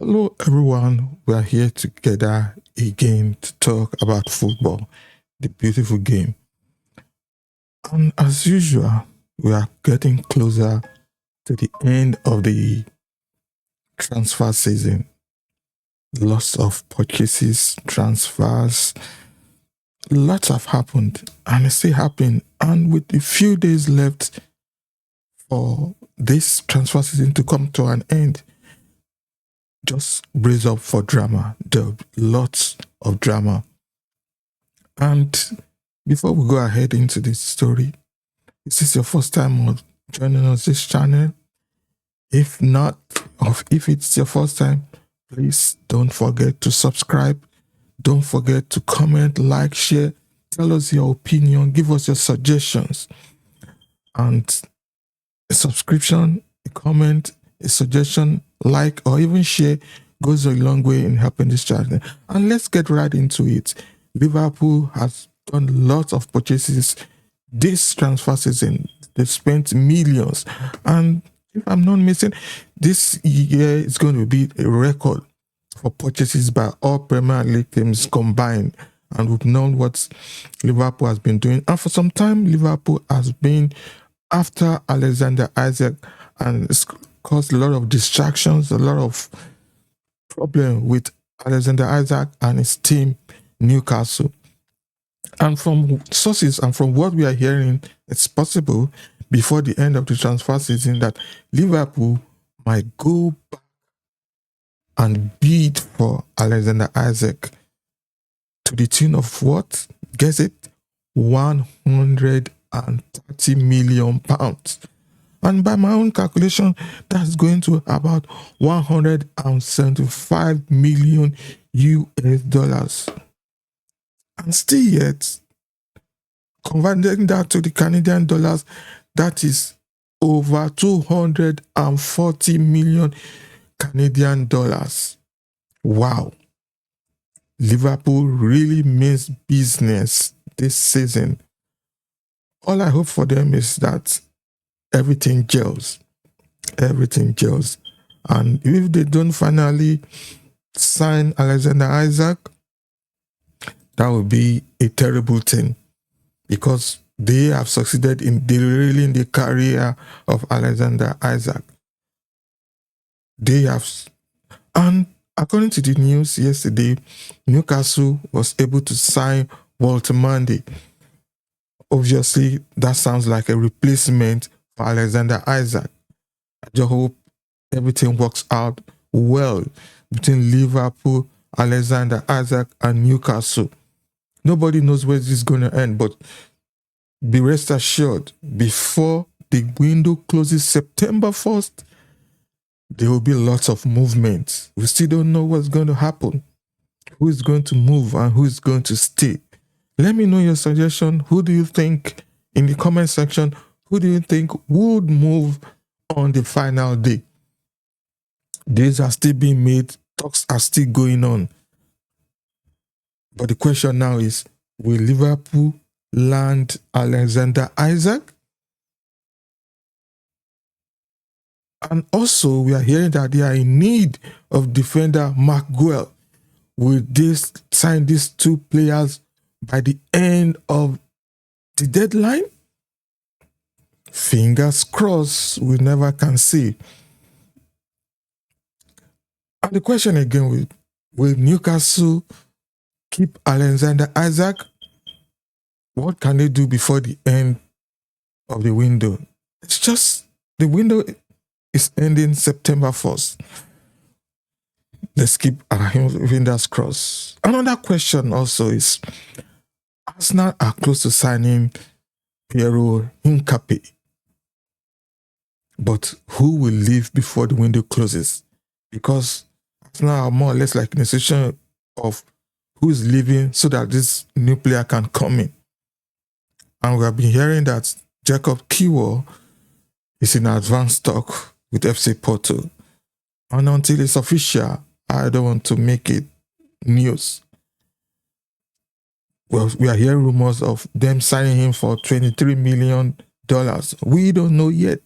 Hello, everyone. We are here together again to talk about football, the beautiful game. And as usual, we are getting closer to the end of the transfer season. Lots of purchases, transfers, lots have happened and it's still happening. And with a few days left for this transfer season to come to an end, just brace up for drama. There will be lots of drama. And before we go ahead into this story, is this your first time on joining us this channel? If not, or if it's your first time, please don't forget to subscribe. Don't forget to comment, like, share, tell us your opinion, give us your suggestions. And a subscription, a comment, a suggestion, like, or even share goes a long way in helping this channel. And let's get right into it. Liverpool has done lots of purchases this transfer season. They spent millions. And if I'm not missing, this year is going to be a record for purchases by all Premier League teams combined. And we've known what Liverpool has been doing. And for some time, Liverpool has been after Alexander Isak, and it's caused a lot of distractions, a lot of problem with Alexander Isak and his team, Newcastle. And from sources and from what we are hearing, it's possible before the end of the transfer season that Liverpool might go back and bid for Alexander Isak to the tune of what? Guess it? £130 million. And by my own calculation, that's going to about 175 million US dollars. And still yet, converting that to the Canadian dollars, that is over 240 million Canadian dollars. Wow. Liverpool really means business this season. All I hope for them is that everything gels. Everything gels. And if they don't finally sign Alexander Isak, that would be a terrible thing, because they have succeeded in derailing the career of Alexander Isak. They have, and according to the news yesterday, Newcastle was able to sign Walter Mandy. Obviously, that sounds like a replacement for Alexander Isak. I just hope everything works out well between Liverpool, Alexander Isak, and Newcastle. Nobody knows where this is going to end, but be rest assured, before the window closes September 1st, there will be lots of movement. We still don't know what's going to happen, who is going to move and who is going to stay. Let me know your suggestion. Who do you think, in the comment section, who do you think would move on the final day? Deals are still being made, talks are still going on. But the question now is, will Liverpool land Alexander Isak? And also, we are hearing that they are in need of defender Mark Guel. Will they sign these two players by the end of the deadline? Fingers crossed, we never can see. And the question again, will Newcastle keep Alexander Isak? What can they do before the end of the window? It's just the window is ending September 1st. Let's keep our fingers crossed. Another question also is, Arsenal are close to signing Piero Hincapié. But who will leave before the window closes? Because Arsenal are more or less like in a situation of who is leaving so that this new player can come in. And we have been hearing that Jacob Kiwior is in advanced talk with FC Porto. And until it's official, I don't want to make it news. Well, we are hearing rumors of them signing him for $23 million. We don't know yet.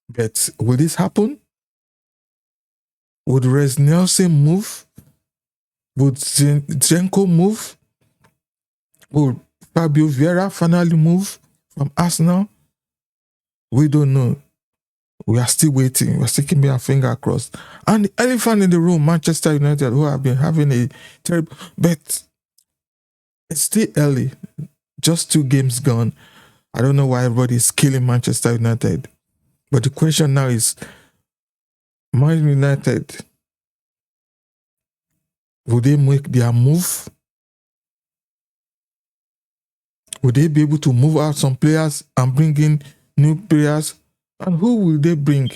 But will this happen? Would Reiss Nelson move? Would Zinchenko move? Would Fabio Vieira finally move from Arsenal? We don't know. We are still waiting. We're still keeping our finger crossed. And the elephant in the room, Manchester United, who have been having a terrible... But it's still early. Just 2 games gone. I don't know why everybody is killing Manchester United. But the question now is, Man United, will they make their move? Will they be able to move out some players and bring in new players? And who will they bring?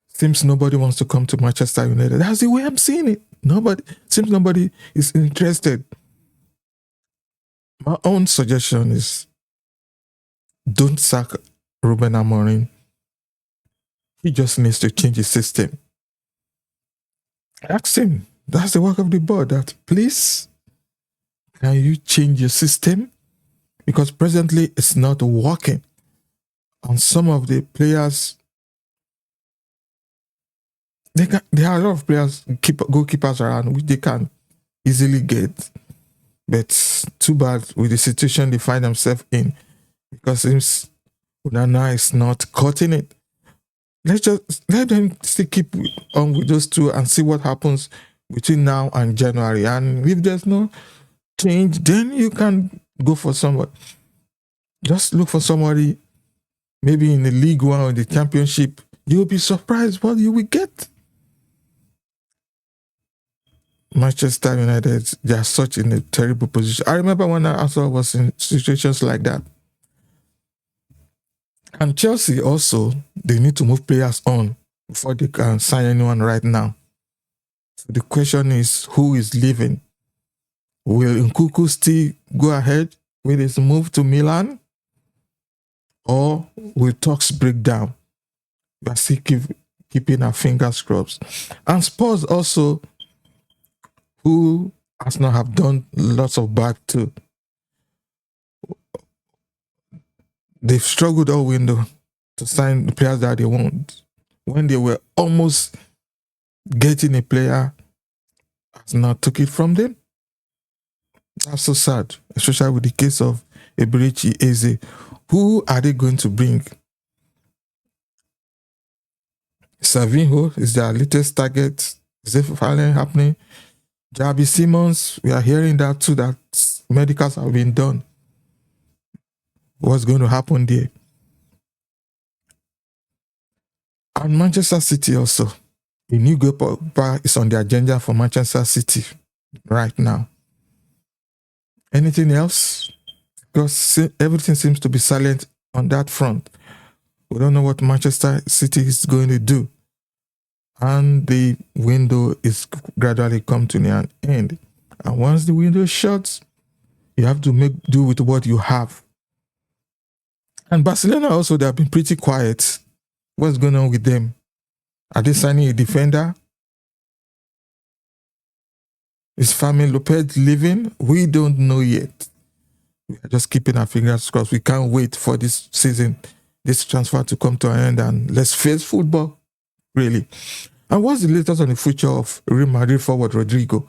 Seems nobody wants to come to Manchester United. That's the way I'm seeing it. Seems nobody is interested. My own suggestion is, don't sack Ruben Amorim. He just needs to change his system. Ask him. That's the work of the board. That, please, can you change your system? Because presently it's not working. And some of the players, there are a lot of players, goalkeepers around, which they can easily get. But too bad with the situation they find themselves in, because since Onana is not cutting it. Let them still keep on with those two and see what happens between now and January. And if there's no change, then you can go for somebody. Just look for somebody, maybe in the League One or the Championship. You'll be surprised what you will get. Manchester United, they are such in a terrible position. I remember when I also was in situations like that. And Chelsea also, they need to move players on before they can sign anyone right now. So the question is, who is leaving? Will Nkunku still go ahead with his move to Milan? Or will talks break down? We are still keeping our fingers crossed. And Spurs also, who Arsenal have done lots of bad too. They've struggled all window to sign the players that they want. When they were almost getting a player, Arsenal took it from them. That's so sad, especially with the case of Eberechi Eze. Who are they going to bring? Savinho is their latest target. Is it finally happening? Xabi Simons, we are hearing that too, that medicals have been done. What's going to happen there? And Manchester City also. A new goalkeeper is on the agenda for Manchester City right now. Anything else? Because everything seems to be silent on that front. We don't know what Manchester City is going to do. And the window is gradually come to an end. And once the window shuts, you have to make do with what you have. And Barcelona also, they have been pretty quiet. What's going on with them? Are they signing a defender? Is Fermin Lopez leaving? We don't know yet. We are just keeping our fingers crossed. We can't wait for this season, this transfer to come to an end, and let's face football, really. And what's the latest on the future of Real Madrid forward Rodrigo?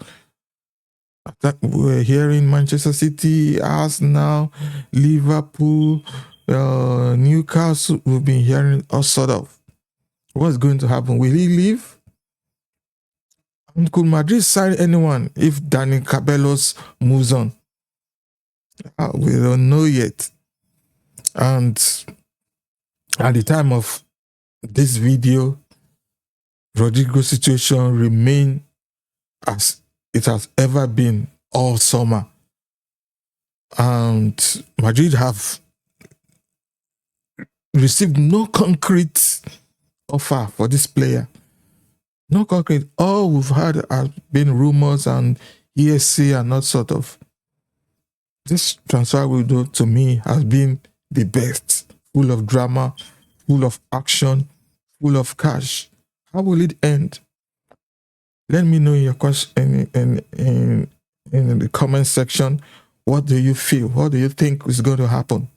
We're hearing Manchester City, Arsenal, Liverpool, Newcastle. We've been hearing all sort of. What's going to happen? Will he leave? And could Madrid sign anyone if Dani Ceballos moves on? We don't know yet. And at the time of this video, Rodrigo's situation remains as it has ever been all summer. And Madrid have received no concrete offer for this player. No concrete. All we've had have been rumors and ESC and all sort of. This transfer window to me has been the best. Full of drama, full of action, full of cash. How will it end? Let me know in your question in the comment section. What do you feel? What do you think is going to happen?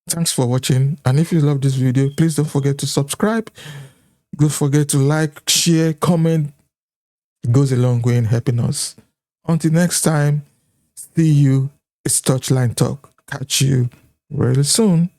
Thanks for watching. And if you love this video, please don't forget to subscribe. Don't forget to like, share, comment. It goes a long way in helping us. Until next time, see you. It's Touchline Talk. Catch you really soon.